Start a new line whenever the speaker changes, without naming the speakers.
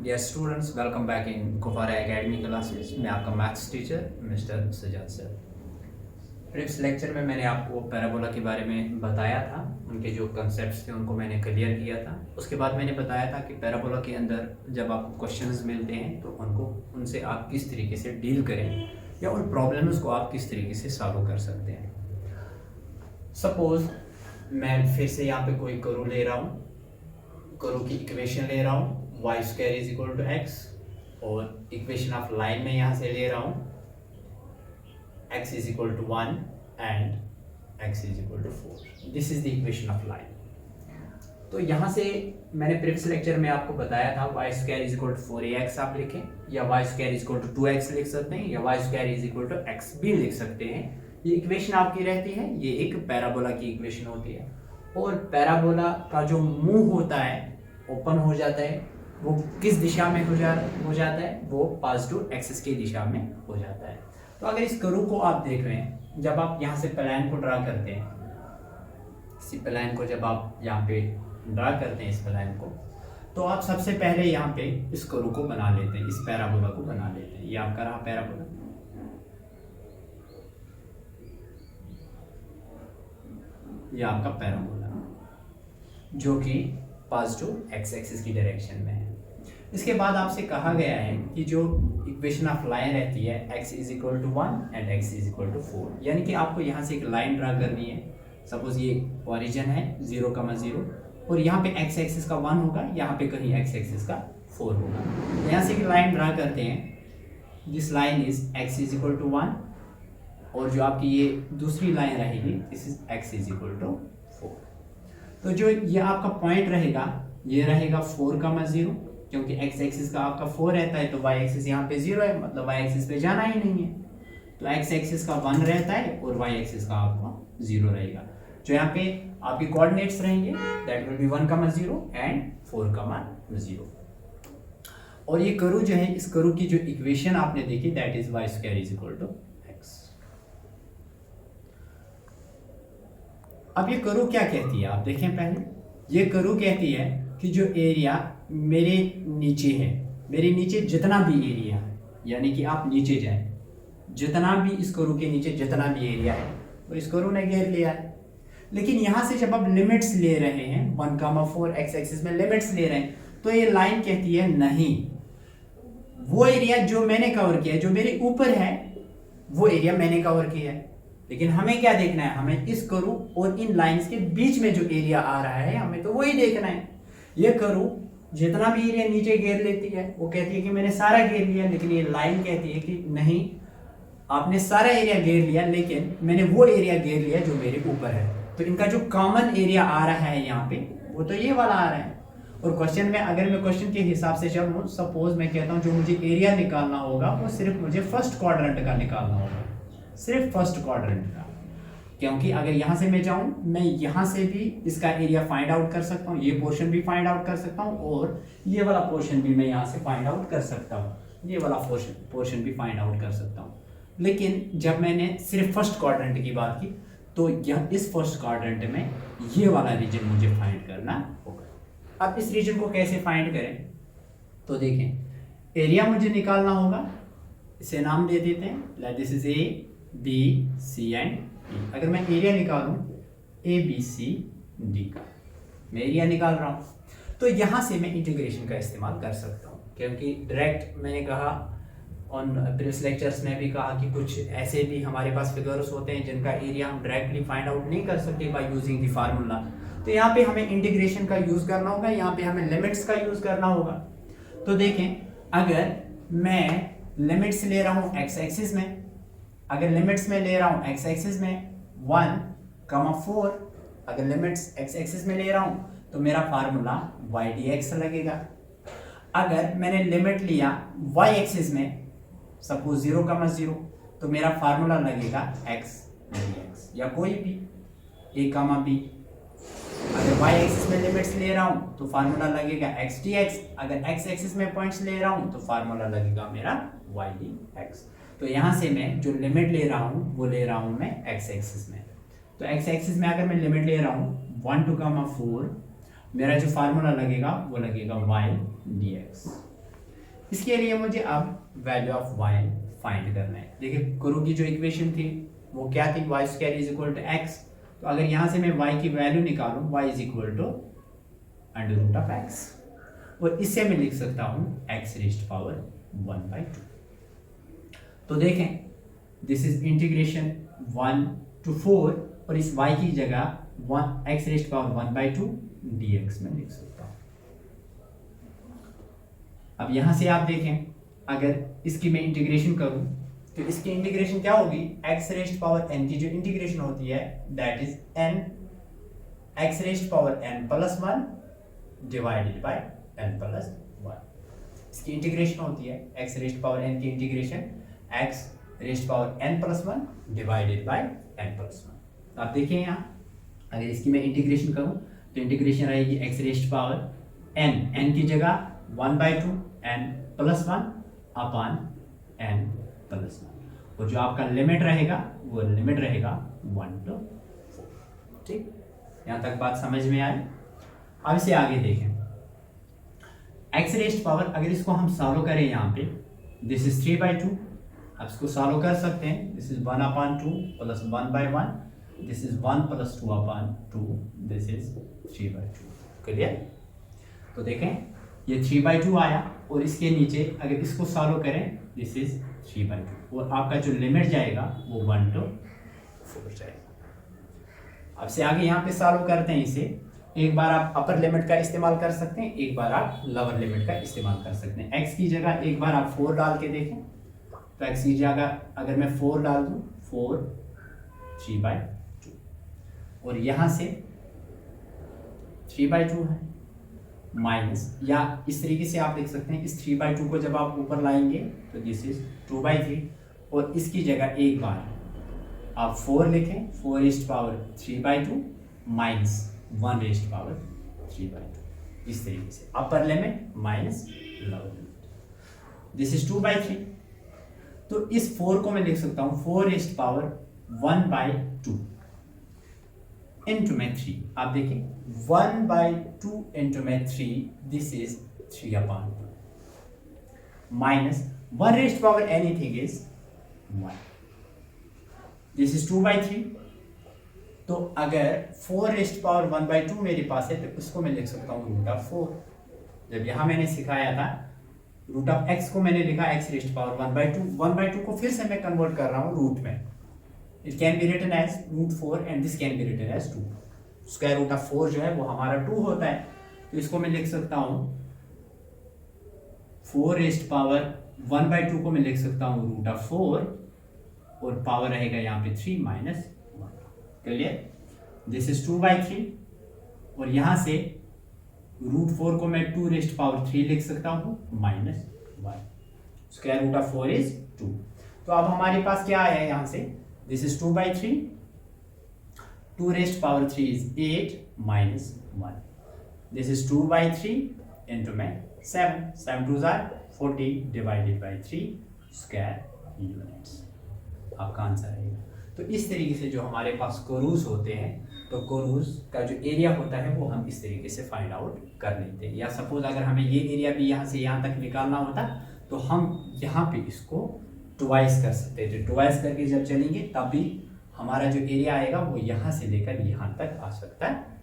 Dear students, welcome back in Kufara academy classes. मैं आपका maths teacher mister Sajjad sir. Previous lecture में मैंने आपको पैराबोला के बारे में बताया था, उनके जो कंसेप्ट्स थे उनको मैंने क्लियर किया था। उसके बाद मैंने बताया था कि पैराबोला के अंदर जब आपको क्वेश्चंस मिलते हैं तो उनसे आप किस तरीके से डील करें या उन प्रॉब्लम्स को आप किस तरीके से सॉल्व कर सकते हैं। सपोज मैं फिर से यहाँ पे कोई कर्व ले रहा हूँ, कर्व की इक्वेशन ले रहा हूँ Y square is equal to X, और इक्वेशन ऑफ लाइन में यहाँ से ले रहा हूँ x is equal to 1 and x is equal to 4। This is the equation of line. तो यहाँ से मैंने प्रीवियस लेक्चर में आपको बताया था Y square is equal to 4ax आप लिखें, या Y square is equal to 2x लिख सकते हैं, या Y square is equal to x भी लिख सकते हैं। ये इक्वेशन आपकी रहती है, ये एक पैराबोला की इक्वेशन होती है। और पैराबोला का जो मुंह होता है ओपन हो जाता है, वो किस दिशा में हो जाता है, वो पॉजिटिव एक्सिस की दिशा में हो जाता है। तो अगर इस कर्व को आप देख रहे हैं, जब आप यहाँ से प्लान को ड्रा करते हैं, इसी प्लान को जब आप यहाँ पे ड्रा करते हैं इस प्लान को, तो आप सबसे पहले यहाँ पे इस कर्व को बना लेते हैं, इस पैराबोला को बना लेते हैं। ये आपका रहा पैराबोला, ये आपका पैराबोला जो कि पॉजिटिव एक्स एक्सिस की डायरेक्शन में है। इसके बाद आपसे कहा गया है कि जो इक्वेशन ऑफ लाइन रहती है x is equal to 1 and x is equal to 4, यानी कि आपको यहाँ से एक लाइन ड्रा करनी है। सपोज ये ओरिजिन है 0,0 और यहाँ पे x एक्सिस का 1 होगा, यहाँ पे कहीं x एक्सिस का 4 होगा। तो यहाँ से एक लाइन ड्रा करते हैं, this line is x is equal to 1, और जो आपकी ये दूसरी लाइन रहेगी this is x is equal to 4। तो जो ये आपका पॉइंट रहेगा ये रहेगा 4,0, क्योंकि x एक्सिस का आपका 4 रहता है तो y एक्सिस यहाँ पे 0 है, मतलब y एक्सिस पे जाना ही नहीं है। तो x एक्सिस का 1 रहता है और y एक्सिस का आपका 0 रहेगा। जो यहाँ पे आपके कोऑर्डिनेट्स रहेंगे दैट विल बी 1,0 एंड 4,0। और ये कर्व जो है, इस कर्व की जो इक्वेशन आपने देखी that is y square is equal to x। अब ये कर्व क्या कहती है आप देखें पहले। ये कर्व कहती है कि जो एरिया मेरे नीचे है, मेरे नीचे जितना भी एरिया है, यानी कि आप नीचे जाएं, जितना भी इस कर्व के नीचे जितना भी एरिया है वो इस कर्व ने घेर लिया है। लेकिन यहाँ से जब आप लिमिट्स ले रहे हैं 1,4 एक्स एक्सिस में लिमिट्स ले रहे हैं, तो ये लाइन कहती है नहीं, वो एरिया जो मैंने कवर किया है, जो मेरे ऊपर है वो एरिया मैंने कवर किया है। लेकिन हमें क्या देखना है, हमें इस कर्व और इन लाइंस के बीच में जो एरिया आ रहा है हमें तो वही देखना है। ये कर्व जितना भी एरिया नीचे घेर लेती है वो कहती है कि मैंने सारा घेर लिया, लेकिन ये लाइन कहती है कि नहीं, आपने सारा एरिया घेर लिया लेकिन मैंने वो एरिया घेर लिया जो मेरे ऊपर है। तो इनका जो कॉमन एरिया आ रहा है यहाँ पे वो तो ये वाला आ रहा है। और क्वेश्चन में अगर मैं क्वेश्चन के हिसाब से चलूँ, सपोज मैं कहता हूँ जो मुझे एरिया निकालना होगा वो सिर्फ मुझे फर्स्ट क्वाड्रेंट का निकालना होगा, सिर्फ फर्स्ट क्वाड्रेंट का। क्योंकि अगर यहाँ से मैं जाऊँ, मैं यहाँ से भी इसका एरिया फाइंड आउट कर सकता हूँ, ये पोर्शन भी फाइंड आउट कर सकता हूँ, और ये वाला पोर्शन भी मैं यहाँ से फाइंड आउट कर सकता हूँ, ये वाला पोर्शन भी फाइंड आउट कर सकता हूँ। लेकिन जब मैंने सिर्फ फर्स्ट क्वाड्रेंट की बात की, तो यह इस फर्स्ट क्वाड्रेंट में ये वाला रीजन मुझे फाइंड करना होगा। अब इस रीजन को कैसे फाइंड करें, तो देखें, एरिया मुझे निकालना होगा, इसे नाम दे देते हैं, this is A B C and D. अगर मैं एरिया निकालूं ए बी सी डी का, मैं एरिया निकाल रहा हूं, तो यहां से मैं इंटीग्रेशन का इस्तेमाल कर सकता हूं। क्योंकि डायरेक्ट मैंने कहा ऑन प्रीवियस लेक्चर्स में भी कहा कि कुछ ऐसे भी हमारे पास फिगर्स होते हैं जिनका एरिया हम डायरेक्टली फाइंड आउट नहीं कर सकते बाय यूजिंग द फार्मूला। तो यहाँ पे हमें इंटीग्रेशन का यूज करना होगा, यहाँ पे हमें लिमिट्स का यूज करना होगा। तो देखें, अगर मैं लिमिट्स ले रहा हूँ एक्स एक्सिस में, अगर लिमिट्स में ले रहा हूं एक्स एक्सिस में 1,4, अगर लिमिट्स एक्स एक्सिस में ले रहा हूं तो मेरा फार्मूला y dx लगेगा। अगर मैंने लिमिट लिया y एक्सिस में सपोज 0,0, तो मेरा फार्मूला लगेगा x dx, या कोई भी a, b। अगर y एक्सिस में लिमिट्स ले रहा हूं तो फार्मूला लगेगा x dx, अगर x एक्सिस में पॉइंट्स ले रहा हूं तो फार्मूला लगेगा मेरा y dx। तो यहाँ से मैं जो लिमिट ले रहा हूँ वो ले रहा हूँ मैं x एक्सिस में। तो x एक्सिस में अगर मैं लिमिट ले रहा हूँ 1, 2, 4, मेरा जो फार्मूला लगेगा वो लगेगा y dx। इसके लिए मुझे अब वैल्यू ऑफ y फाइंड करना है। देखिए करू की जो इक्वेशन थी वो क्या थी, Y square is equal to X. तो अगर यहाँ से मैं y की वैल्यू निकालूं, y is equal to under root of X, और इससे मैं लिख सकता हूँ x रेस्ट पावर 1/2। तो देखें दिस इज इंटीग्रेशन 1 to 4, और इस y की जगह x रेस्ट पावर 1/2 dx में लिख सकता हूँ। अब यहाँ से आप देखें अगर इसकी मैं इंटीग्रेशन करूं तो इसकी इंटीग्रेशन क्या होगी, x रेस्ट पावर n की जो इंटीग्रेशन होती है that is n x rest power n plus 1 divided by n plus 1। इसकी इंटीग्रेशन होती है x रेस्ट पावर n की integration x rest power n plus 1 divided by n plus 1। आप देखिए यहाँ अगर इसकी मैं इंटीग्रेशन करूं तो इंटीग्रेशन रहेगी x रेस्ट पावर n की जगह 1/2 n plus 1 upon n plus 1, और जो आपका लिमिट रहेगा वो लिमिट रहेगा 1 to 4। ठीक, यहाँ तक बात समझ में आई। अब इसे आगे देखें, x रेस्ट पावर अगर इसको हम सॉल्व करें यहाँ पे, दिस इज 3/2, आप इसको सॉल्व कर सकते हैं। This is 1/2 plus 1/1, this is 1 plus 2/2, this is 3/2। Clear? तो देखें ये 3/2 आया, और इसके नीचे अगर इसको सॉल्व करें दिस इज 3/2, और आपका जो लिमिट जाएगा वो 1 to 4 जाएगा। अब से आगे यहाँ पे सॉल्व करते हैं इसे। एक बार आप अपर लिमिट का इस्तेमाल कर सकते हैं, एक बार आप लोअर लिमिट का इस्तेमाल कर सकते हैं। x की जगह एक बार आप 4 डाल के देखें, तो x की जगह अगर मैं 4 डाल दूँ 4 3/2, और यहाँ से 3/2 है माइनस, या इस तरीके से आप लिख सकते हैं इस 3/2 को जब आप ऊपर लाएंगे तो दिस इज 2/3, और इसकी जगह एक बार आप 4 लिखें, 4 rest power 3/2 minus 1 rest power 3/2। इस तरीके से upper limit minus lower limit, this is 2/3। तो इस 4 को मैं लिख सकता हूँ 4 रेस्ट पावर 1/2 इंटू में 3। आप देखें 1/2 इंटू में 3, this is 3/2 minus 1 rest power anything is 1, this is 2/3। तो अगर 4 रेस्ट पावर 1/2 मेरे पास है तो उसको मैं लिख सकता हूँ रूट ऑफ 4। जब यहाँ मैंने सिखाया था रूट ऑफ x को मैंने लिखा x रेस्ट पावर 1/2 को फिर से मैं कन्वर्ट कर रहा हूँ रूट में। It can be written as √4 and this can be written as 2। Square root of 4 जो है वो हमारा 2 होता है, तो इसको मैं लिख सकता हूँ 4 रेस्ट पावर 1/2 को मैं लिख सकता हूँ रूट ऑफ 4, और पावर रहेगा यहाँ पे 3 माइनस 1। क्लियर? दिस इज 2/3, और यहाँ से √4 को मैं 2 रेस्ट पावर 3 लिख सकता हूँ minus 1। Square root of 4 is 2। तो अब हमारे पास क्या आया है यहाँ से, this is 2/3, 2 raised power 3 is 8 minus 1, this is 2/3 into में 7, 7 2s are 40 divided by 3 square units, आपका आंसर आएगा। तो इस तरीके से जो हमारे पास कोरूज होते हैं, तो कोरूज का जो एरिया होता है वो हम इस तरीके से फाइंड आउट कर लेते हैं। या सपोज अगर हमें ये एरिया भी यहाँ से यहाँ तक निकालना होता तो हम यहाँ पे इसको ट्वाइस कर सकते हैं। जो ट्वाइस करके जब चलेंगे तब भी हमारा जो एरिया आएगा वो यहाँ से लेकर यहाँ तक आ सकता है।